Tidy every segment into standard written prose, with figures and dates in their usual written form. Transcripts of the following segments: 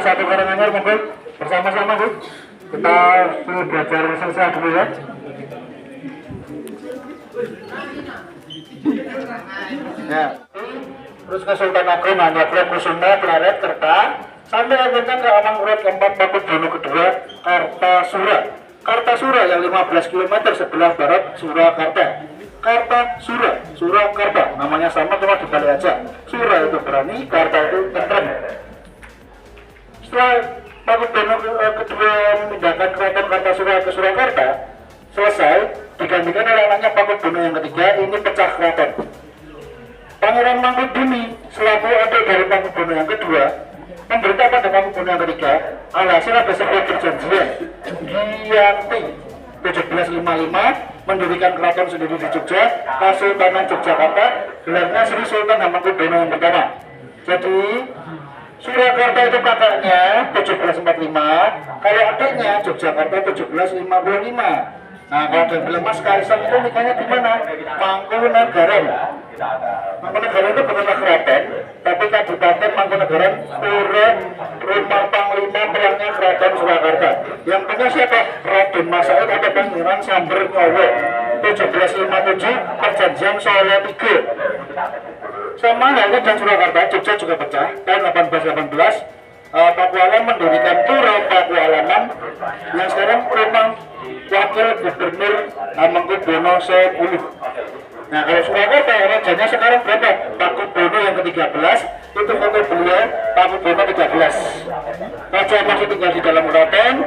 satu Karanganyar, monggo bersama-sama Bu. Kita belajar selesai dulu ya. Ya. Terus ke Sultan Agung, Mangga Kusuma, Klaret, Kerta, sampai akhirnya ke Amangkurat keempat, Pakubono kedua, Kartasura. Kartasura yang 15 km sebelah barat Surakarta. Kartasura, Surakarta, namanya sama cuma dibalik aja. Sura itu berani, Karta itu tentrem. Setelah Pakubono kedua memindahkan keraton Kartasura ke Surakarta, selesai, digantikan oleh anaknya Pakubono yang ketiga, ini pecah keraton. Pangeran Mangkubumi selaku adik dari Pakubono yang kedua memberitahu pada Pakubono yang ketiga, alhasil ada sebuah perjanjian Giyanti 1755 mendirikan keraton sendiri di Jogja, Kesultanan Yogyakarta, gelarnya Sri Sultan Hamengkubuwono yang pertama. Jadi Surakarta itu kakaknya 1745, kalau adiknya Yogyakarta 1755. Nah, kalau ada bilang Mas Kaisang itu nikahnya di mana? Mangkunegaran. Mangkunegaran itu bukanlah keraton, tapi Kabupaten Mangkunegaran, rumah Panglima perangnya Keraton Surakarta. Yang punya siapa? Raden Mas Said atau Pangeran Samber Nyowo. 1757 perjanjian Solo 3. Sama halnya dan Surakarta, Jogja juga pecah tahun 1818. Pakualam mendirikan Pura Pakualaman yang sekarang rumah Wakil Gubernur Hamengkubuwono X. Nah, kalau Surakarta rajanya sekarang berapa? Pakubono yang ke-13 itu foto beliau Pakubono 13. Raja masih tinggal di dalam keraton,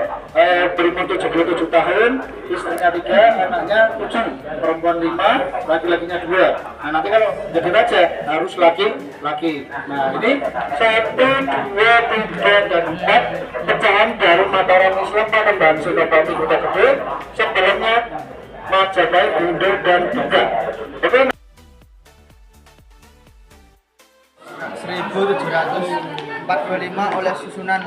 berumur 77 tahun, istrinya 3, anaknya 7, perempuan 5, laki-lakinya 2. Nah, nanti kalau jadi raja harus laki-laki. Nah, ini 1, 2, 3, dan 4 pecahan dari Mataram Islam Panembahan Senopati Kota Gede, sebelumnya Majapahit, Bundur, dan Duga. Oke. 1745 oleh susunan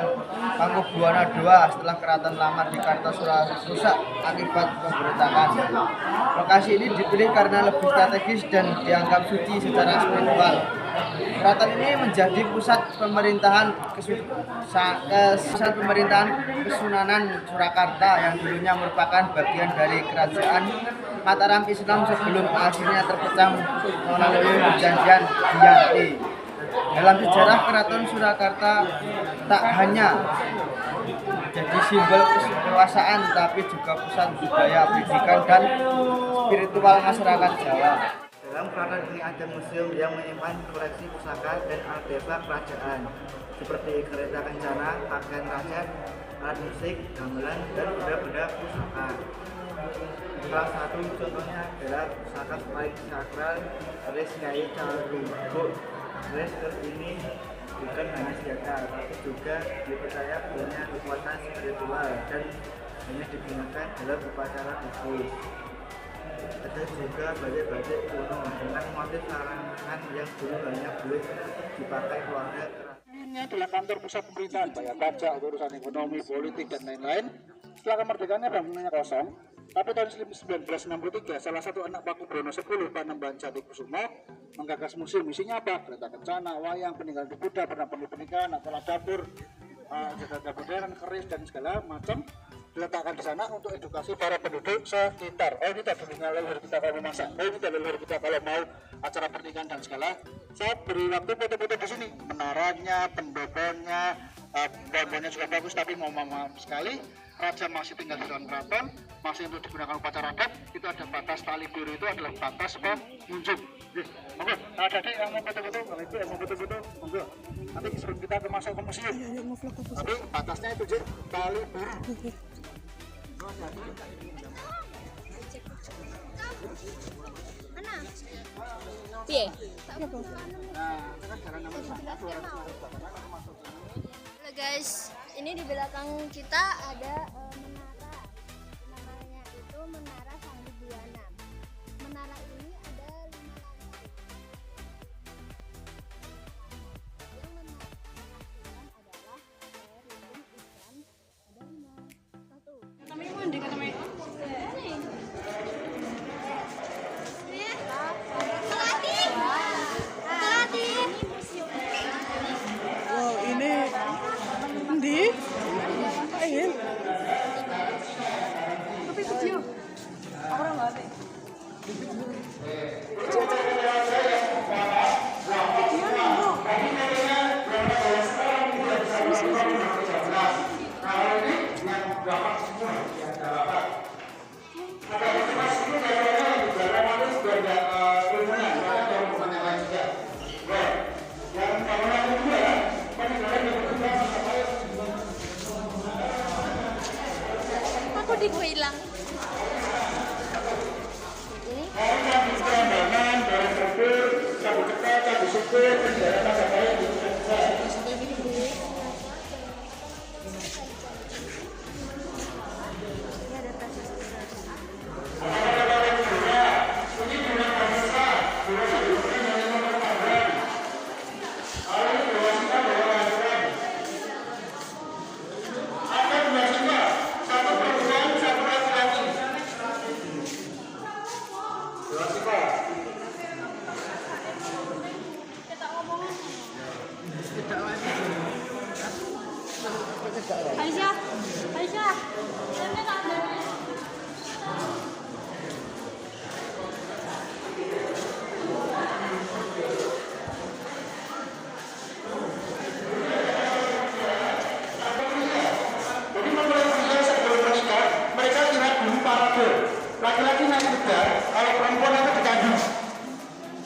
Mangkubuwono II setelah keraton lama di Kartasura rusak akibat pemberontakan. Lokasi ini dipilih karena lebih strategis dan dianggap suci secara spiritual. Keraton ini menjadi pusat pemerintahan Kesunanan Surakarta yang dulunya merupakan bagian dari kerajaan Mataram Islam sebelum akhirnya terpecah melalui perjanjian Giyanti. Dalam sejarah Keraton Surakarta tak hanya jadi simbol kekuasaan tapi juga pusat budaya, pendidikan, dan spiritual masyarakat Jawa. Dalam keraton ini ada museum yang menyimpan koleksi pusaka dan artefak kerajaan seperti kereta kencana, pakaian raja, alat musik, gamelan, dan benda-benda pusaka. Salah satu contohnya adalah pusaka paling sakral oleh Nyai Calunggo. Keris ini bukan hanya senjata, tapi juga dipercaya punya kekuatan spiritual dan hanya digunakan dalam upacara khusus. Ada juga batik-batik kuno dengan motif larangan yang dulu hanya boleh dipakai keluarga. Ini adalah kantor pusat pemerintahan, banyak pajak, urusan ekonomi, politik, dan lain-lain. Setelah kemerdekaannya bangunannya kosong, tapi tahun 1963 salah satu anak Pakubono X, Panembahan Jatikusuma, menggagas museum. Isinya apa? Kereta kencana, wayang, peninggalan Buddha, pernikahan, apalah dapur, dapur modern, keris, dan segala macam diletakkan di sana untuk edukasi para penduduk sekitar. Oh, ini tadi leluhur kita kalau masak. Oh, ini tadi leluhur kita kalau mau acara pernikahan dan segala. Saya beri waktu foto-foto di sini. Menaranya, pendoponya, bambunya juga bagus, tapi mau maaf sekali. Raja masih tinggal di dalam keraton, masih untuk digunakan upacara adat. Itu ada batas tali biru, itu adalah batas pengunjung. Monggo, ada adik yang mau foto-foto, kalau itu yang mau foto-foto, monggo. Nanti sebelum kita masuk ke museum. Tapi batasnya itu tali biru. Mana? Piye? Halo guys, ini di belakang kita ada menara. Namanya itu Menara Sanggu Buwana. Menara ini ada 5 lantai. Yang menarikkan adalah rukun Islam ada 5. 1. Wow, ini di Aisyah, Aisyah. Jadi memulai usia sebelum menikah, mereka kira dulu parade. Laki-laki naik kuda, kalau perempuan itu dikandung.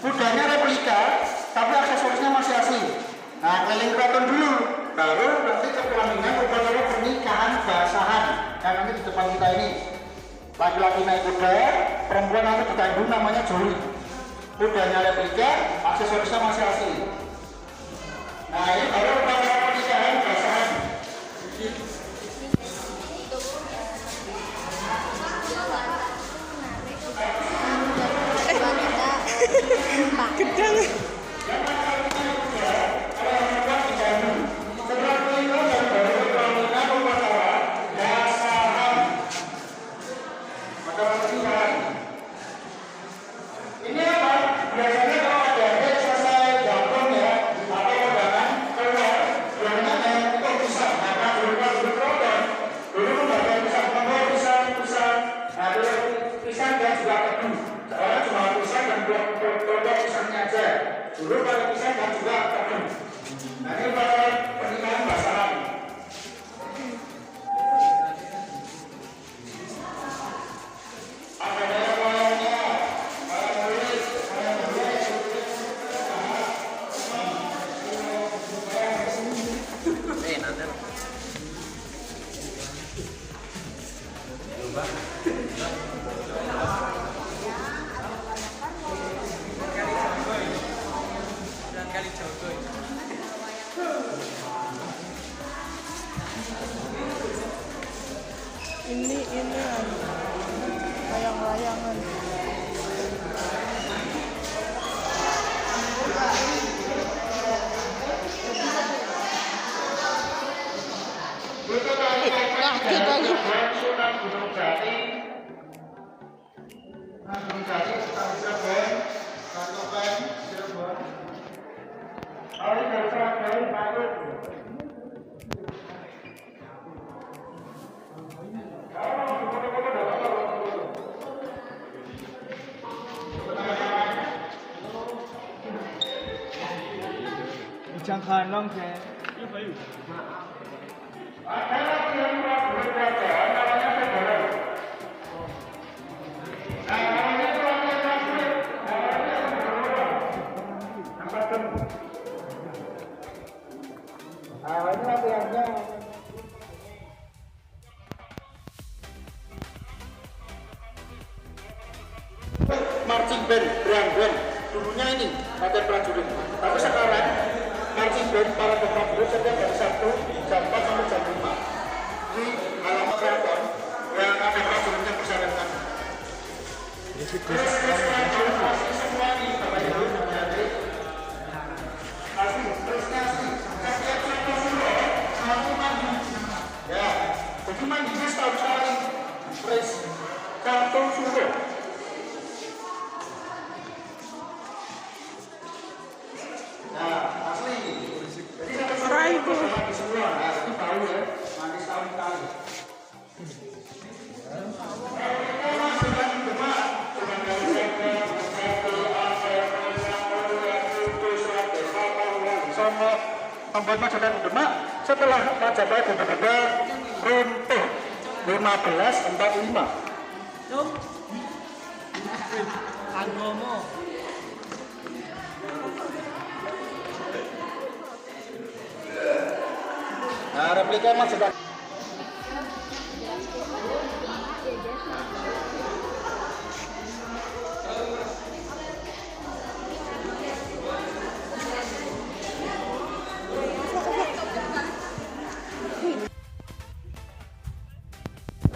Kudanya replika, tapi aksesorisnya masih asli. Nah, keliling keraton dulu, baru nanti ke pelaminan upacara pernikahan basahan. Yang nanti di depan kita ini, laki-laki naik kuda, perempuan nanti dikandung, namanya joli. Kudanya replika, aksesorisnya masih asli. Nah, ini baru upacara pernikahan basahan. Gedang. Ini apa? Biasanya kalau ada adik selesai jambon ya, atau undangan keluar, biasanya itu pisah. Karena dulu berkelompok, dulu pembagian pisah, pisah. Nah, dulu pisah dan juga tebu. Sekarang cuma pisah dan kelompok pisahnya aja. Dulu kalau pisah dan juga tebu. Nah, ini pada pernikahan pasangan. Ini layang-layangan. Kaget aku. Sunan Gunung Jati, Cirebon, Kabupaten Cirebon. Awalnya dari Surabaya, Bandung. Jangan long ya. Ada lagi yang berkerajaan namanya Federal. Nah, namanya itu latihan prajurit. Namanya Federal. Nampak kan? Nah, ini latihannya. Marching band, band. Dulunya ini latihan prajurit. Tapi sekarang marching band para prajurit setiap hari Sabtu jam 4 sampai jam 5 di halaman keraton yang ada prajuritnya bersama. Terus semua ini Bapak Ibu asli, terusnya asli. Setiap satu suruh satu mandi. Ya, jadi mandinya setahun sekali. Terus satu suruh. Nah, asli. Jadi satu di semua. Nah, itu tahu ya. Mandi setahun sekali. Sama membuat Majapahit Demak setelah Majapahit benar-benar runtuh 1545. Anggomo. Nah, replika Majapahit.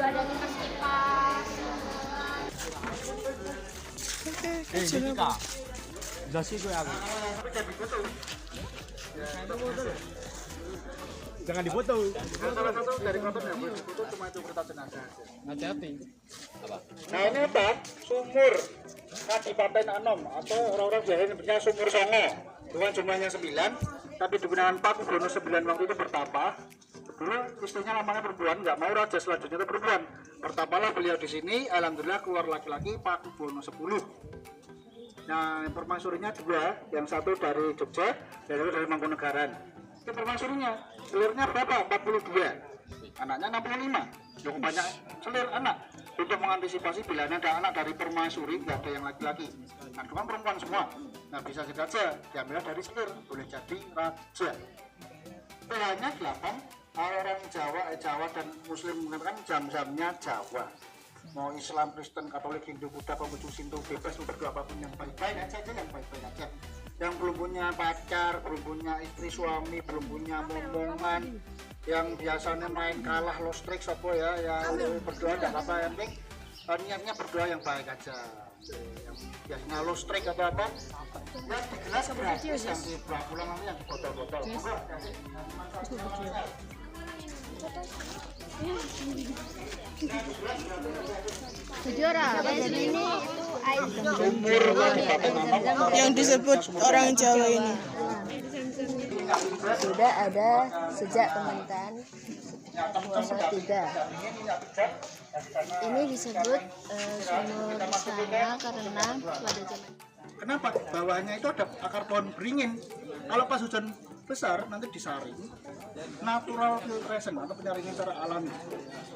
Ada kipas kipas. Jessica. Jasi gue aku. Jangan difoto. Salah satu dari keraton yang boleh difoto cuma itu kereta jenazah. Hati-hati. Nah, ini apa? Sumur Kadipaten Anom atau orang-orang Jawa nyebutnya Sumur Songo. Bukan jumlahnya 9, tapi digunakan Paku Brono 9 waktu itu bertapa. Dulu istrinya namanya perempuan, nggak mau raja, selanjutnya itu perempuan. Pertapalah beliau di sini, alhamdulillah keluar laki-laki Pakubono 10. Nah, permaisurinya dua, yang satu dari Jogja, yang satu dari Mangkunegaran. Itu permaisurinya, selirnya berapa? 42. Anaknya 65. Cukup banyak selir anak. Untuk mengantisipasi bila ada anak dari permaisuri, nggak ada yang laki-laki. Nah, itu kan perempuan semua. Nah, bisa saja diambil dari selir, boleh jadi raja. PH-nya 8. Orang Jawa dan Muslim mengatakan jam-jamnya Jawa. Mau Islam, Kristen, Katolik, Hindu, Buddha, Konghucu, Sinto, bebas berdoa apapun yang baik-baik aja, yang baik-baik aja. Yang belum punya pacar, belum punya istri suami, belum punya momongan, yang biasanya main kalah lost track apa ya berdoa tidak apa, yang penting niatnya berdoa yang baik aja. Yang biasanya lost track atau apa, ya di gelas gratis, yang di pulang nanti yang di botol-botol. Jadi ini itu air Yang disebut orang Jawa ini. sudah ada sejak pemerintahan Buana III. Ini disebut sumur sana karena pada zaman. Kenapa? Bawahnya itu ada akar pohon beringin. Kalau pas hujan besar nanti disaring natural filtration atau penyaringan secara alami.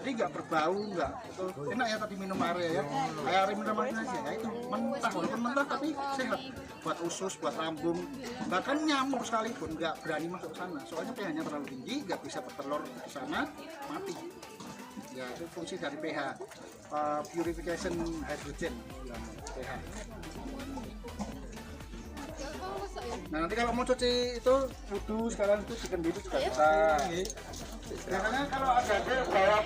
Jadi nggak berbau, nggak itu enak ya tadi minum air ya. Air minum air aja ya itu mentah, walaupun mentah tapi sehat buat usus, buat lambung. Bahkan nyamuk sekalipun nggak berani masuk ke sana. Soalnya pH-nya terlalu tinggi, nggak bisa bertelur di sana, mati. Ya itu fungsi dari pH, purification hydrogen, pH. Nah nanti kalau mau cuci itu wudhu sekalian itu chicken itu juga bisa. Biasanya kalau ada bawa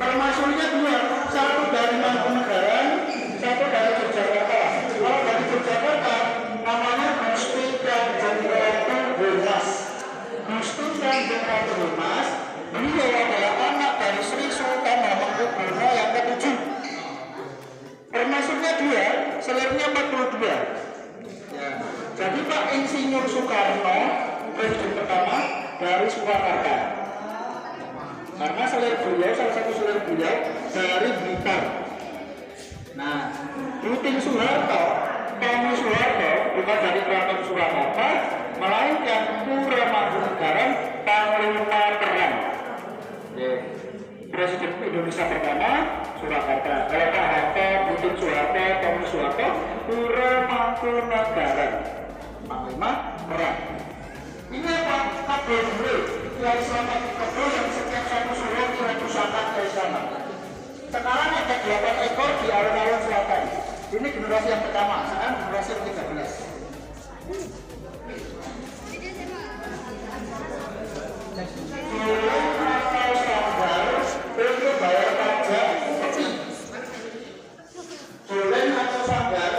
permaisurinya dua, satu dari Mangkunegaran, satu dari Yogyakarta. Kalau dari Yogyakarta namanya Gusti Kanjeng Ratu Wemas. Gusti Kanjeng Ratu Wemas, beliau adalah anak dari Sri Sultan Hamengkubuwono yang ke-7. Permaisurinya dua, selirnya 42. Ya. Jadi Pak Insinyur Soekarno, presiden pertama dari Surakarta. Karena selir beliau, salah satu selir beliau dari Blitar. Nah, Rutin Soeharto, Tommy Soeharto bukan dari Keraton Surakarta, melainkan Pura Mangkunegaran Panglima Perang. Presiden Indonesia pertama Surakarta. Kalau Pak Harto, Rutin Soeharto, Tommy Soeharto, Pura Mangkunegaran Panglima Perang. Ini apa? Kabel dulu. Kiai Slamet Kabel yang setiap satu suruh kira pusaka Kiai Slamet. Sekarang ada 8 ekor di alun-alun selatan. Ini generasi yang pertama, sekarang generasi yang 13. Julen atau sandal untuk bayar pajak peti. Julen atau sandal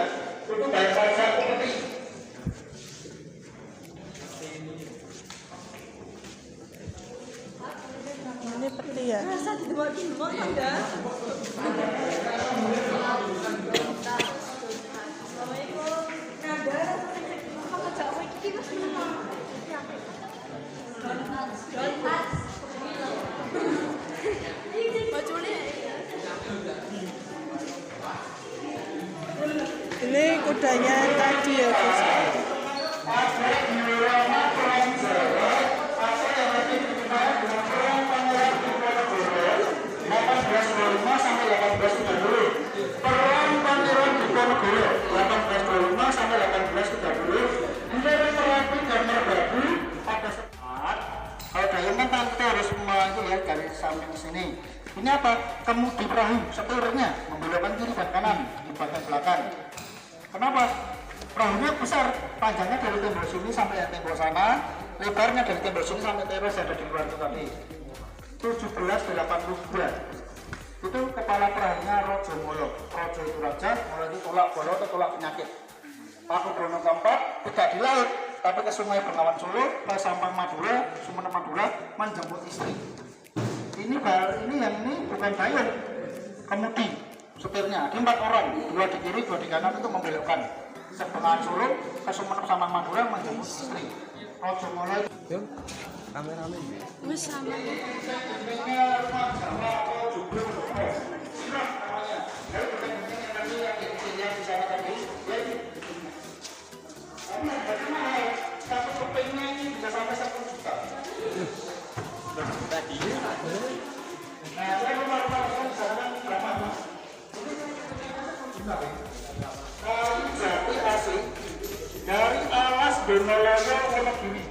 untuk bayar pajak peti. adanya tadi ya guys. Ada diorama perang Jawa atau yang lebih dikenal dengan perang Pangeran Diponegoro 1825 sampai 1830. Perang Pangeran Diponegoro 1825 sampai 1830 menjadi terapi dan merbabu pada saat kalau dayung kan kita harus melihat dari samping sini. Ini apa? Kemudi perahu setirnya membelokkan kiri dan kanan di bagian belakang. Kenapa? Perahunya besar, panjangnya dari tembok sini sampai tembok sana, lebarnya dari tembok sini sampai teras yang ada di luar itu tadi 1782. Itu kepala perahunya Rojo Molo. Rojo itu raja, Molo itu tolak bolo atau tolak penyakit. Paku Bono keempat tidak di laut, tapi ke Sungai Bengawan Solo, ke Sampang Madura, Sumenep Madura menjemput istri. Ini yang ini bukan dayung, kemudi supirnya. Ada 4 orang, 2 di kiri, 2 di kanan itu membelokkan. Bengawan Solo ke Sumenep Sampang Madura menjemput istri. Rojo Molo. Wis sama. Satu kepingnya ini bisa sampai 1 juta. Tadi. Nah, saya mau misalkan berapa? Kayu jati asli dari alas Donoloyo Wonogiri.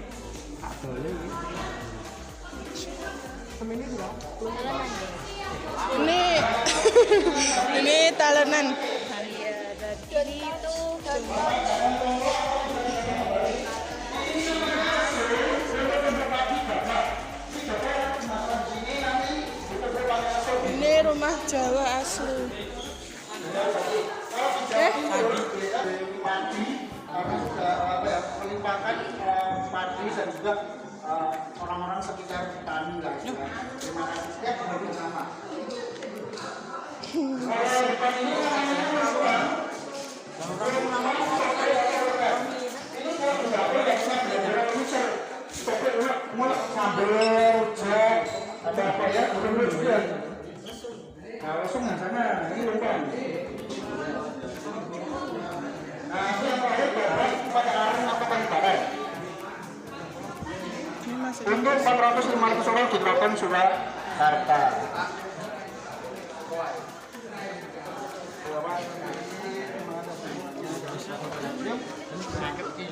Ini talenan. Ini rumah Jawa asli. Padi, kami sudah melimpahkan padi dan juga orang-orang sekitar petani lah. Terima kasih setiap hari sama. Depan ini ada apa ya? Nah, langsung yang sana ini lupa. Nah, ini yang terakhir barat pada arah atau barat. Untuk 400-500 orang di Keraton Surakarta. Sakit.